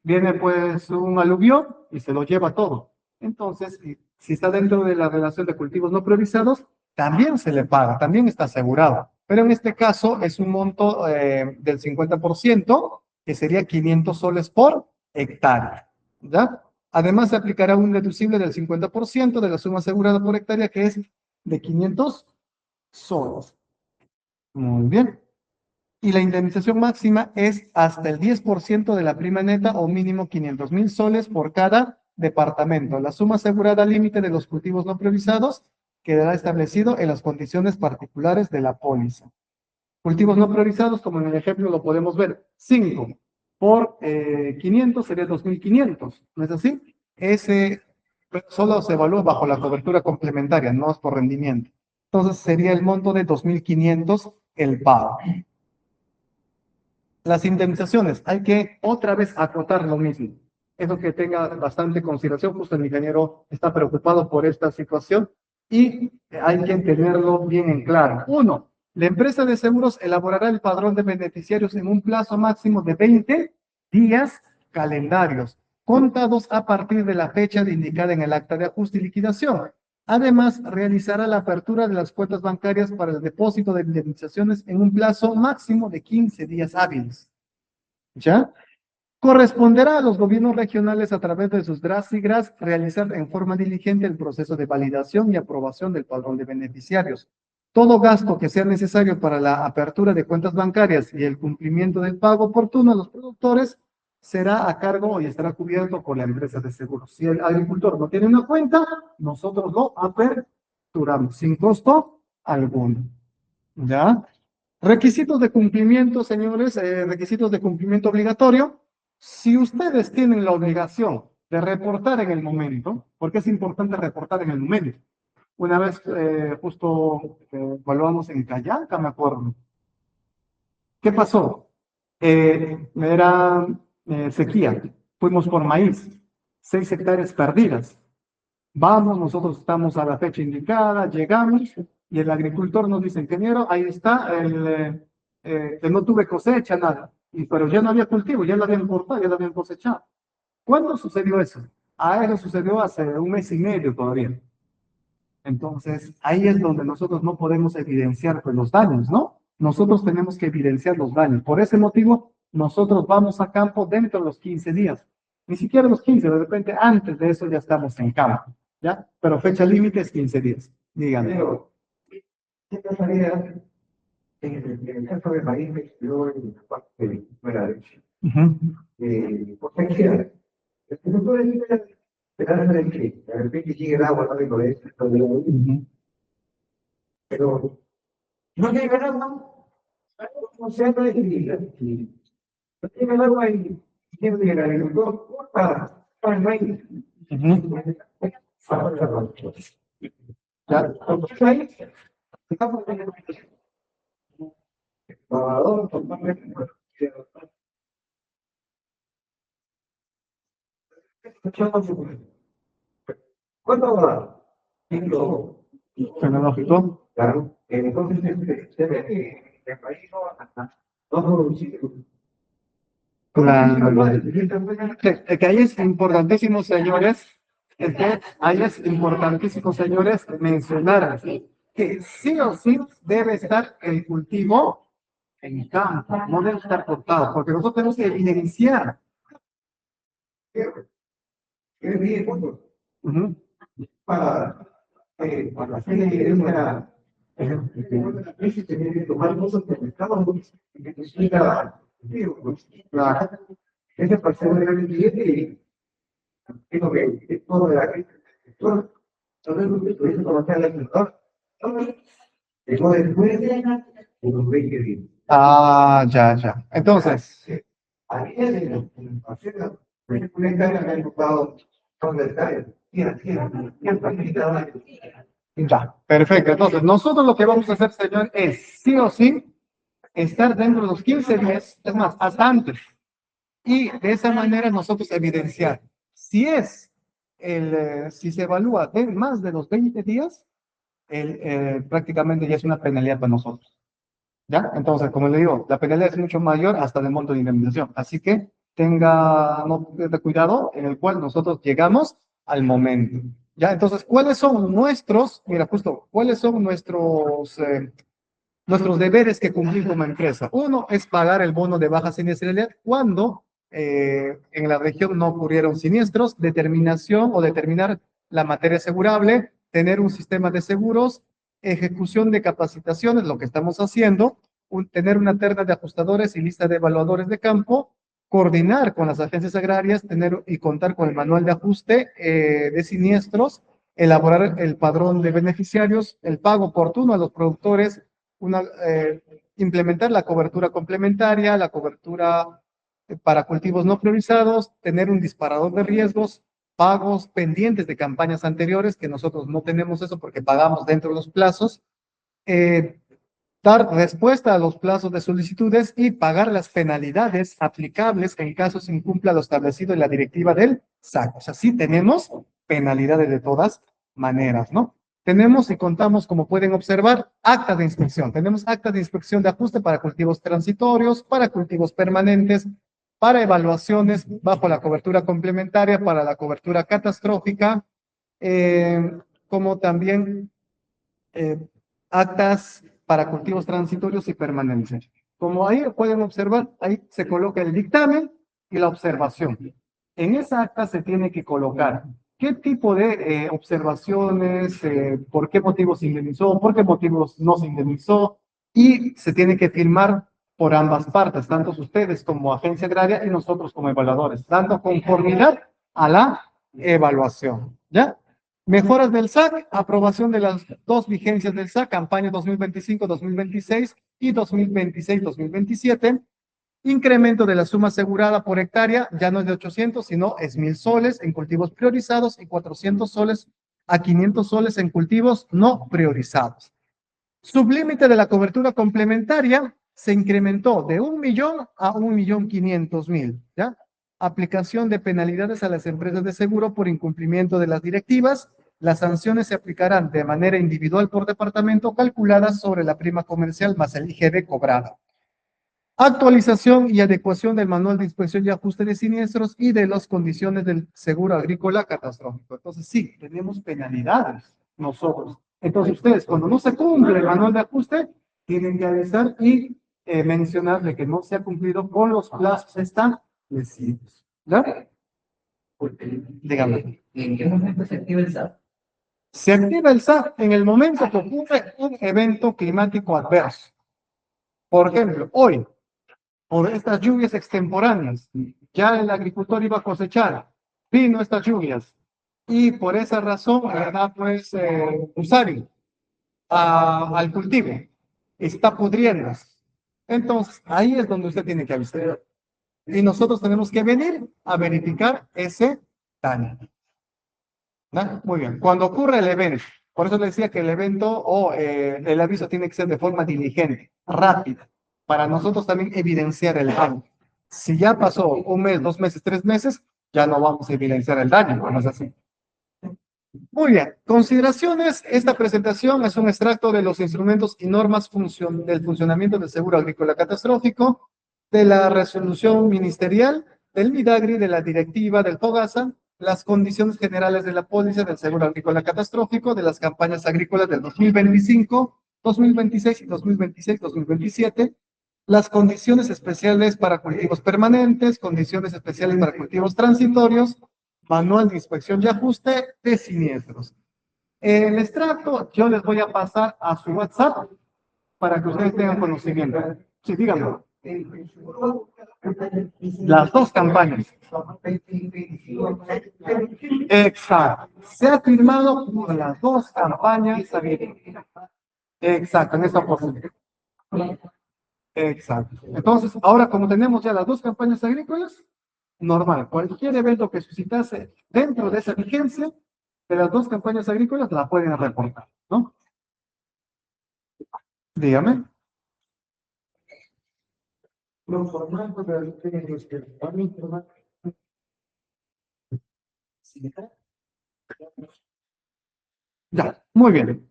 Viene pues un aluvión y se lo lleva todo. Entonces, si está dentro de la relación de cultivos no priorizados, también se le paga, también está asegurado. Pero en este caso es un monto del 50%, que sería 500 soles por hectárea. ¿Ya? Además, se aplicará un deducible del 50% de la suma asegurada por hectárea, que es de 500 soles. Muy bien. Y la indemnización máxima es hasta el 10% de la prima neta o mínimo 500.000 soles por cada departamento. La suma asegurada límite de los cultivos no priorizados quedará establecido en las condiciones particulares de la póliza. Cultivos no priorizados, como en el ejemplo lo podemos ver, 5 por 500 sería 2.500, ¿no es así? Ese solo se evalúa bajo la cobertura complementaria, no es por rendimiento. Entonces sería el monto de 2.500 el pago. Las indemnizaciones, hay que otra vez acotar lo mismo. Eso que tenga bastante consideración, justo el ingeniero está preocupado por esta situación y hay que tenerlo bien en claro. Uno, la empresa de seguros elaborará el padrón de beneficiarios en un plazo máximo de 20 días calendarios, contados a partir de la fecha indicada en el acta de ajuste y liquidación. Además, realizará la apertura de las cuentas bancarias para el depósito de indemnizaciones en un plazo máximo de 15 días hábiles. ¿Ya? Corresponderá a los gobiernos regionales a través de sus DRAS y GRAS realizar en forma diligente el proceso de validación y aprobación del padrón de beneficiarios. Todo gasto que sea necesario para la apertura de cuentas bancarias y el cumplimiento del pago oportuno a los productores será a cargo y estará cubierto por la empresa de seguros. Si el agricultor no tiene una cuenta, nosotros lo aperturamos sin costo alguno. ¿Ya? Requisitos de cumplimiento, señores, requisitos de cumplimiento obligatorio. Si ustedes tienen la obligación de reportar en el momento, porque es importante reportar en el momento. Una vez justo evaluamos en Cayanca, me acuerdo. ¿Qué pasó? Era sequía. Fuimos por maíz, 6 hectáreas perdidas. Vamos, nosotros estamos a la fecha indicada, llegamos y el agricultor nos dice, ingeniero, ahí está, que no tuve cosecha, nada. Pero ya no había cultivo, ya lo habían cortado, ya lo habían cosechado. ¿Cuándo sucedió eso? Eso sucedió hace un mes y medio todavía. Entonces, ahí es donde nosotros no podemos evidenciar pues, los daños, ¿no? Nosotros tenemos que evidenciar los daños. Por ese motivo, nosotros vamos a campo dentro de los 15 días. Ni siquiera los 15, de repente antes de eso ya estamos en campo, ¿ya? Pero fecha límite es 15 días. Díganme. Pero, ¿qué pasaría en el caso de maíz me quedó en la parte de fuera de Chile? Porque aquí el productor es pedazo de Chile, de repente sigue el agua, no le parece, pero no llega el agua, no se habla de Chile. No llega el agua y siempre el agricultor para el maíz. ¿Ya? Estamos en el ¿cuándo va? Tecnológico. Claro, entonces se ve que el país no produce. Que ahí es importantísimo, señores, es que ahí es importantísimo, señores, mencionar que sí o sí debe estar el cultivo en campo, no debe estar cortado, porque nosotros tenemos que evidenciar. Ujú. Para hacer evidencia, se tiene que tomar cosas que estamos Claro. ese parcelo de la cliente es lo que es todo de la agricultura. Entonces, lo que conocer al agricultor, después de los 20 días. Ah, ya, ya. Entonces, Ahí es el parcelo, una hectárea que ha ocupado son de hectáreas. ya, perfecto. Entonces, nosotros lo que vamos a hacer, señor, es sí o sí estar dentro de los 15 días, es más, hasta antes. Y de esa manera nosotros evidenciar si es si se evalúa de más de los 20 días, prácticamente ya es una penalidad para nosotros. ¿Ya? Entonces, como le digo, la penalidad es mucho mayor hasta el monto de indemnización. Así que tenga cuidado en el cual nosotros llegamos al momento. ¿Ya? Entonces, ¿cuáles son nuestros, mira, justo, cuáles son nuestros deberes que cumplir como empresa? Uno es pagar el bono de baja siniestralidad cuando en la región no ocurrieron siniestros, determinación o determinar la materia asegurable, tener un sistema de seguros, ejecución de capacitaciones, lo que estamos haciendo, tener una terna de ajustadores y lista de evaluadores de campo, coordinar con las agencias agrarias, tener y contar con el manual de ajuste de siniestros, elaborar el padrón de beneficiarios, el pago oportuno a los productores, implementar la cobertura complementaria, la cobertura para cultivos no priorizados, tener un disparador de riesgos, pagos pendientes de campañas anteriores, que nosotros no tenemos eso porque pagamos dentro de los plazos, eh, dar respuesta a los plazos de solicitudes y pagar las penalidades aplicables en caso se incumpla lo establecido en la directiva del SAC. O sea, sí tenemos penalidades de todas maneras, ¿no? Tenemos y contamos, como pueden observar, actas de inspección. Tenemos actas de inspección de ajuste para cultivos transitorios, para cultivos permanentes, para evaluaciones bajo la cobertura complementaria, para la cobertura catastrófica, eh, como también eh, actas para cultivos transitorios y permanentes. Como ahí pueden observar, ahí se coloca el dictamen y la observación. En esa acta se tiene que colocar qué tipo de observaciones, por qué motivos se indemnizó, por qué motivos no se indemnizó, y se tiene que firmar por ambas partes, tanto ustedes como agencia agraria y nosotros como evaluadores, dando conformidad a la evaluación. ¿Ya? Mejoras del SAC, aprobación de las dos vigencias del SAC, campaña 2025-2026 y 2026-2027. Incremento de la suma asegurada por hectárea, ya no es de 800, sino es 1000 soles en cultivos priorizados y 400 soles a 500 soles en cultivos no priorizados. Sublímite de la cobertura complementaria se incrementó de 1.000.000 a 1.500.000, ¿ya? Aplicación de penalidades a las empresas de seguro por incumplimiento de las directivas. Las sanciones se aplicarán de manera individual por departamento, calculadas sobre la prima comercial más el IGB cobrado. Actualización y adecuación del manual de inspección y ajuste de siniestros y de las condiciones del seguro agrícola catastrófico. Entonces, sí, tenemos penalidades. nosotros. Entonces, ustedes, cuando no se cumple el manual de ajuste, tienen que avisar y mencionarle que no se ha cumplido con los plazos establecidos. ¿Ya? Dígame. ¿En qué momento se activa el SAT? Se activa el SAT en el momento que ocurre un evento climático adverso. Por ejemplo, hoy, por estas lluvias extemporáneas, ya el agricultor iba a cosechar, vino estas lluvias, y por esa razón, ¿verdad? Pues, usario al cultivo, está pudriendo. Entonces, ahí es donde usted tiene que avisar. Y nosotros tenemos que venir a verificar ese daño. ¿No? Muy bien. Cuando ocurre el evento, por eso le decía que el evento o el aviso tiene que ser de forma diligente, rápida, para nosotros también evidenciar el daño. Si ya pasó un mes, 2 meses, 3 meses, ya no vamos a evidenciar el daño, no es así. Muy bien, consideraciones. Esta presentación es un extracto de los instrumentos y normas del funcionamiento del seguro agrícola catastrófico, de la resolución ministerial, del MIDAGRI, de la directiva del FOGASA, las condiciones generales de la póliza del seguro agrícola catastrófico, de las campañas agrícolas del 2025, 2026 y 2026-2027, las condiciones especiales para cultivos permanentes, condiciones especiales para cultivos transitorios, manual de inspección y ajuste de siniestros. El extracto yo les voy a pasar a su WhatsApp para que ustedes tengan conocimiento. Sí, díganme. Las dos campañas. Exacto. Se ha firmado por las dos campañas. Exacto, en esta posición. Exacto. Entonces, ahora como tenemos ya las dos campañas agrícolas, normal, cualquier evento que suscitase dentro de esa vigencia de las dos campañas agrícolas la pueden reportar, ¿no? Dígame. Los formatos de los que van a informar. Ya, muy bien.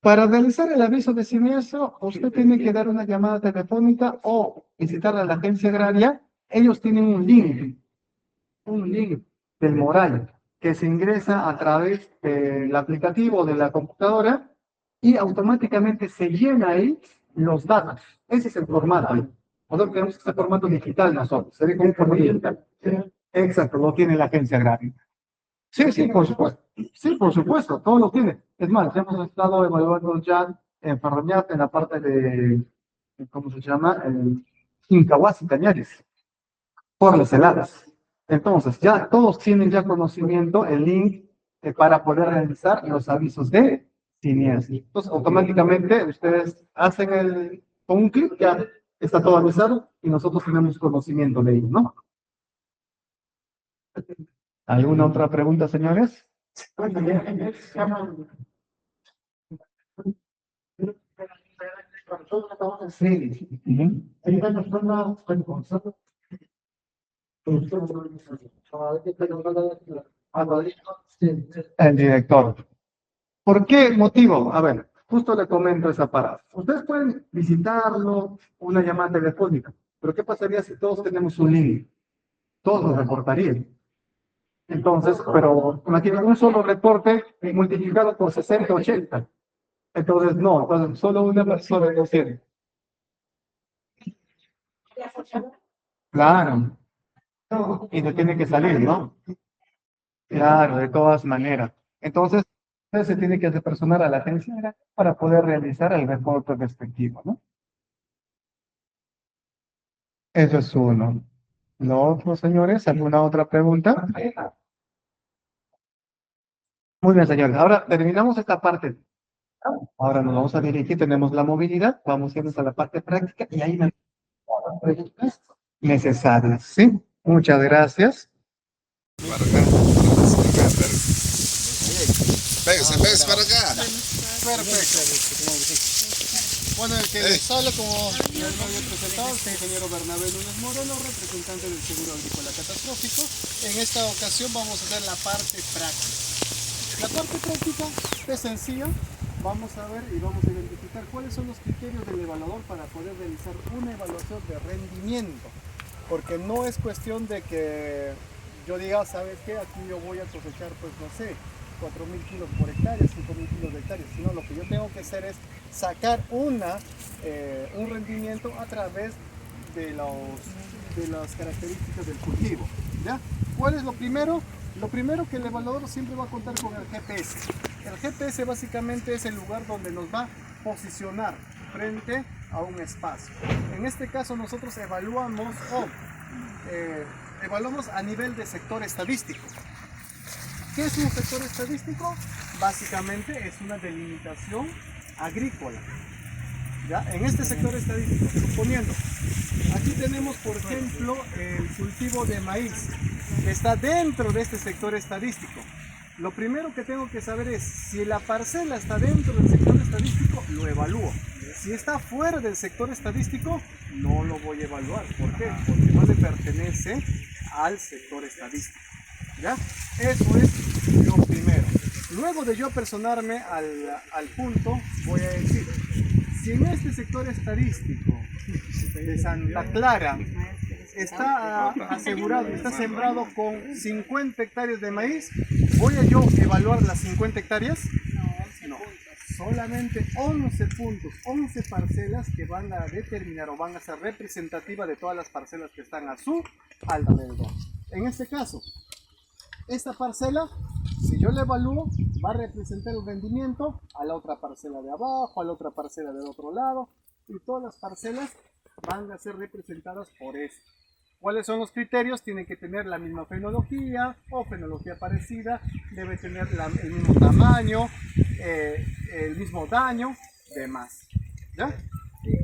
Para realizar el aviso de siniestro, usted tiene que dar una llamada telefónica o visitar a la agencia agraria. Ellos tienen un link del Moral que se ingresa a través del aplicativo de la computadora y automáticamente se llena ahí los datos. Ese es el formato. Nosotros tenemos este formato digital nosotros. Se ve como un formato digital. Exacto, lo tiene la agencia agraria. Sí, sí, por supuesto. Sí, por supuesto, todo lo tiene. Es más, hemos estado evaluando ya en Ferroñat, en la parte de, ¿cómo se llama? Incahuasi, Cañares, por las heladas. Entonces, ya todos tienen ya conocimiento, el link para poder realizar los avisos de siniestro. Entonces, automáticamente ustedes hacen con un clic, ya está todo avisado y nosotros tenemos conocimiento de ello, ¿no? ¿Alguna otra pregunta, señores? Sí. El director. ¿Por qué motivo? A ver, justo le comento esa parada. Ustedes pueden visitarlo, una llamada telefónica, pero ¿qué pasaría si todos tenemos un link? Todos nos reportarían. Entonces, pero imagínate un solo reporte multiplicado por 60, 80. Entonces, no, entonces solo una persona lo tiene. Claro, y se tiene que salir, ¿no? Claro, de todas maneras. Entonces, se tiene que hacer personal a la agencia para poder realizar el reporte respectivo, ¿no? Eso es uno. Lo otro, señores, ¿alguna otra pregunta? Muy bien, señores. Ahora terminamos esta parte. Ahora nos vamos a dirigir, tenemos la movilidad, vamos a irnos a la parte práctica y ahí me preguntas necesarias, ¿sí? Muchas gracias. Pégase para acá. Perfecto. Bueno, el que les habla, como ya me había presentado, es el ingeniero Bernabé Núñez Moreno, representante del Seguro Agrícola Catastrófico. En esta ocasión vamos a hacer la parte práctica. La parte práctica es sencilla. Vamos a ver y vamos a identificar cuáles son los criterios del evaluador para poder realizar una evaluación de rendimiento. Porque no es cuestión de que yo diga, ¿sabes qué? Aquí yo voy a cosechar, pues no sé, 4.000 kilos por hectárea, 5.000 kilos de hectárea, sino lo que yo tengo que hacer es sacar un rendimiento a través de las características del cultivo, ¿ya? ¿Cuál es lo primero? Lo primero, que el evaluador siempre va a contar con el GPS. El GPS básicamente es el lugar donde nos va a posicionar frente a un espacio. En este caso nosotros evaluamos a nivel de sector estadístico. ¿Qué es un sector estadístico? Básicamente es una delimitación agrícola. ¿Ya? En este sector estadístico, suponiendo, aquí tenemos por ejemplo el cultivo de maíz, que está dentro de este sector estadístico. Lo primero que tengo que saber es si la parcela está dentro del sector estadístico, lo evalúo. Si está fuera del sector estadístico, no lo voy a evaluar. ¿Por qué? Porque no le pertenece al sector estadístico. ¿Ya? Eso es lo primero. Luego de yo apersonarme al punto, voy a decir, si en este sector estadístico de Santa Clara está asegurado, está sembrado con 50 hectáreas de maíz, ¿voy a yo evaluar las 50 hectáreas? No, solamente 11 puntos, 11 parcelas que van a determinar o van a ser representativas de todas las parcelas que están a su alrededor. En este caso, esta parcela, si yo la evalúo, va a representar el rendimiento a la otra parcela de abajo, a la otra parcela del otro lado, y todas las parcelas van a ser representadas por esto. ¿Cuáles son los criterios? Tienen que tener la misma fenología o fenología parecida, debe tener el mismo tamaño, el mismo daño, demás. ¿Ya? ¿Y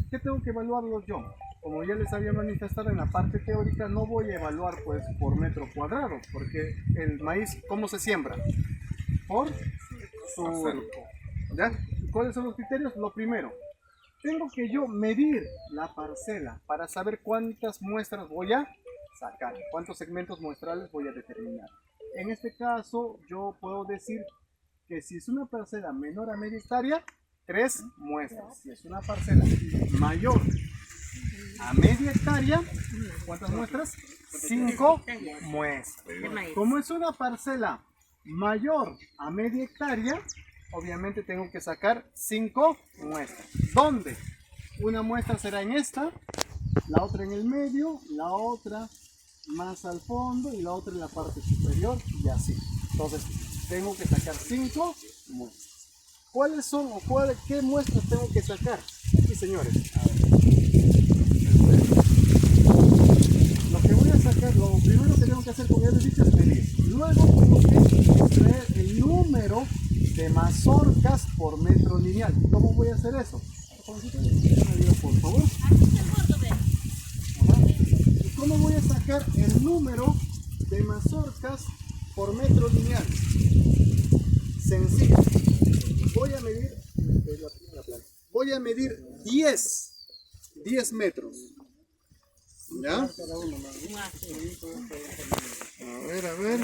qué tengo que evaluarlos yo? Como ya les había manifestado en la parte teórica, no voy a evaluar pues por metro cuadrado, porque el maíz, ¿cómo se siembra? Por surco. ¿Ya? ¿Y cuáles son los criterios? Lo primero, tengo que yo medir la parcela para saber cuántas muestras voy a sacar, cuántos segmentos muestrales voy a determinar. En este caso, yo puedo decir que si es una parcela menor a media hectárea, 3 muestras. Si es una parcela mayor a media hectárea, ¿cuántas muestras? 5 muestras. Como es una parcela mayor a media hectárea, obviamente tengo que sacar 5 muestras. ¿Dónde? Una muestra será en esta, la otra en el medio, la otra más al fondo y la otra en la parte superior, y así. Entonces tengo que sacar 5 muestras. ¿Cuáles son qué muestras tengo que sacar? Aquí, señores. Lo que voy a sacar, lo primero que tengo que hacer con el dicho es medir. Luego tengo que traer el número de mazorcas por metro lineal. ¿Cómo voy a hacer eso? Por favor. ¿Y cómo voy a sacar el número de mazorcas por metro lineal? Sencillo. Voy a medir 10 metros. ¿Ya? A ver.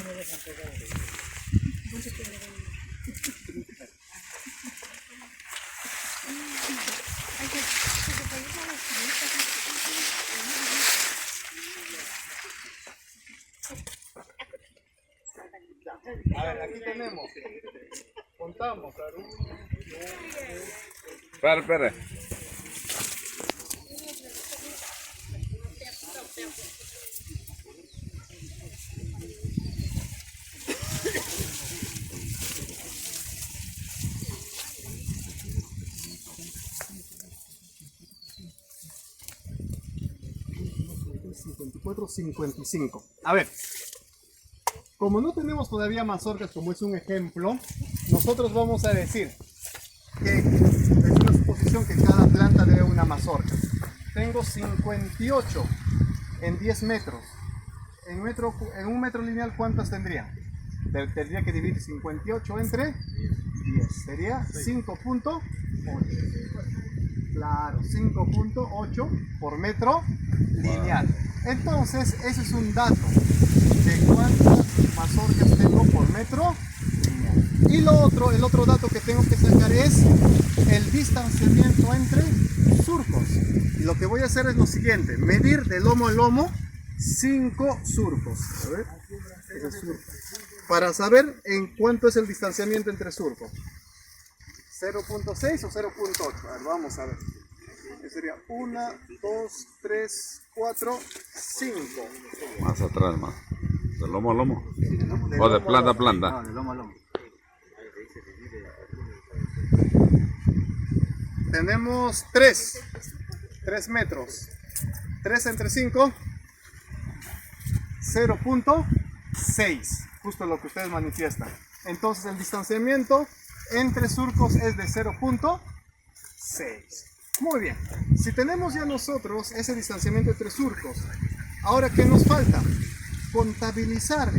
A ver, aquí tenemos. Contamos. Espera. $54.55. A ver, como no tenemos todavía mazorcas, como es un ejemplo, nosotros vamos a decir que es una suposición que cada planta debe una mazorca. Tengo 58 en 10 metros. En un metro lineal, ¿cuántas tendría? Tendría que dividir 58 entre 10. Sería 5.8. Claro, 5.8 por metro lineal. Entonces, ese es un dato de cuántas mazorcas tengo por metro lineal. Y el otro dato que tengo que sacar es el distanciamiento entre surcos. Y lo que voy a hacer es lo siguiente: medir de lomo a lomo 5 surcos. A ver, ese surco. para saber en cuánto es el distanciamiento entre surcos. 0.6 o 0.8. A ver, vamos a ver. Sería 1, 2, 3, 4, 5. Más atrás, más. De lomo a lomo. De O de lomo a planta a lomo. planta. No, de lomo a lomo. Tenemos 3 metros. 3 entre 5, 0.6. Justo lo que ustedes manifiestan. Entonces el distanciamiento entre surcos es de 0.6. Muy bien. Si tenemos ya nosotros ese distanciamiento entre surcos, ahora ¿qué nos falta? Contabilizar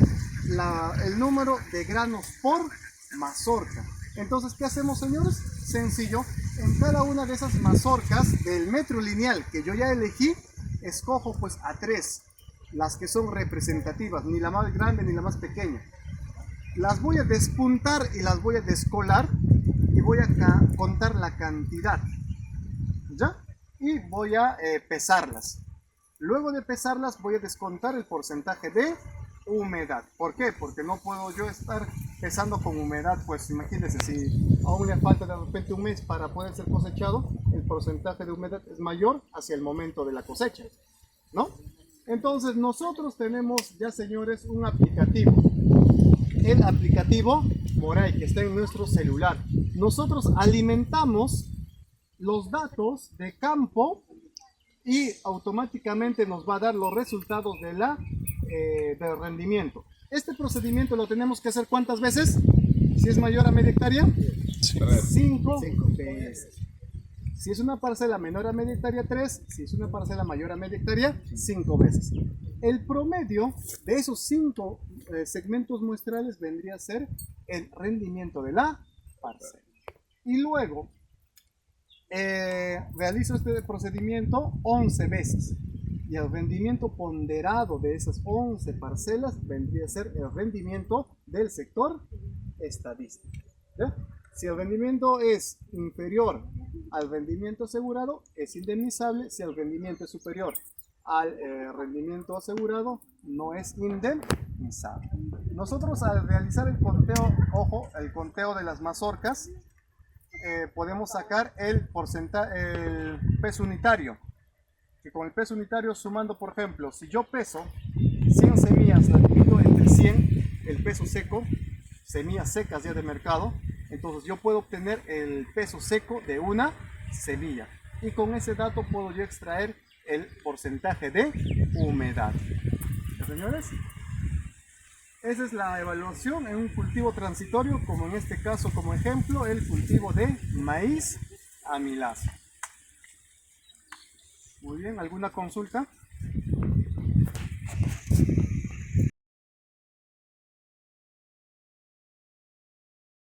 el número de granos por mazorca. Entonces, ¿qué hacemos, señores? Sencillo. En cada una de esas mazorcas del metro lineal que yo ya elegí, escojo pues a 3, las que son representativas, ni la más grande ni la más pequeña. Las voy a despuntar y las voy a descolar y voy a contar la cantidad, ¿ya? Y voy a pesarlas. Luego de pesarlas voy a descontar el porcentaje de humedad. ¿Por qué? Porque no puedo yo estar pesando con humedad, pues imagínense, si aún le falta de repente un mes para poder ser cosechado, el porcentaje de humedad es mayor hacia el momento de la cosecha, ¿no? Entonces nosotros tenemos ya, señores, un aplicativo. El aplicativo Moray, que está en nuestro celular. Nosotros alimentamos los datos de campo y automáticamente nos va a dar los resultados de del rendimiento. Este procedimiento lo tenemos que hacer ¿cuántas veces? Si es mayor a media hectárea, 5 veces. Si es una parcela menor a media hectárea, 3. Si es una parcela mayor a media hectárea, 5 veces. El promedio de esos 5 segmentos muestrales vendría a ser el rendimiento de la parcela. Y luego realizo este procedimiento 11 veces. Y el rendimiento ponderado de esas 11 parcelas vendría a ser el rendimiento del sector estadístico. ¿Ya? Si el rendimiento es inferior al rendimiento asegurado, es indemnizable. Si el rendimiento es superior al rendimiento asegurado, no es indemnizable. Nosotros al realizar el conteo, ojo, el conteo de las mazorcas, podemos sacar el peso unitario. Que con el peso unitario sumando, por ejemplo, si yo peso 100 semillas, la divido entre 100, el peso seco, semillas secas ya de mercado, entonces yo puedo obtener el peso seco de una semilla. Y con ese dato puedo yo extraer el porcentaje de humedad. Señores, esa es la evaluación en un cultivo transitorio, como en este caso, como ejemplo, el cultivo de maíz amilasa. Muy bien, ¿alguna consulta?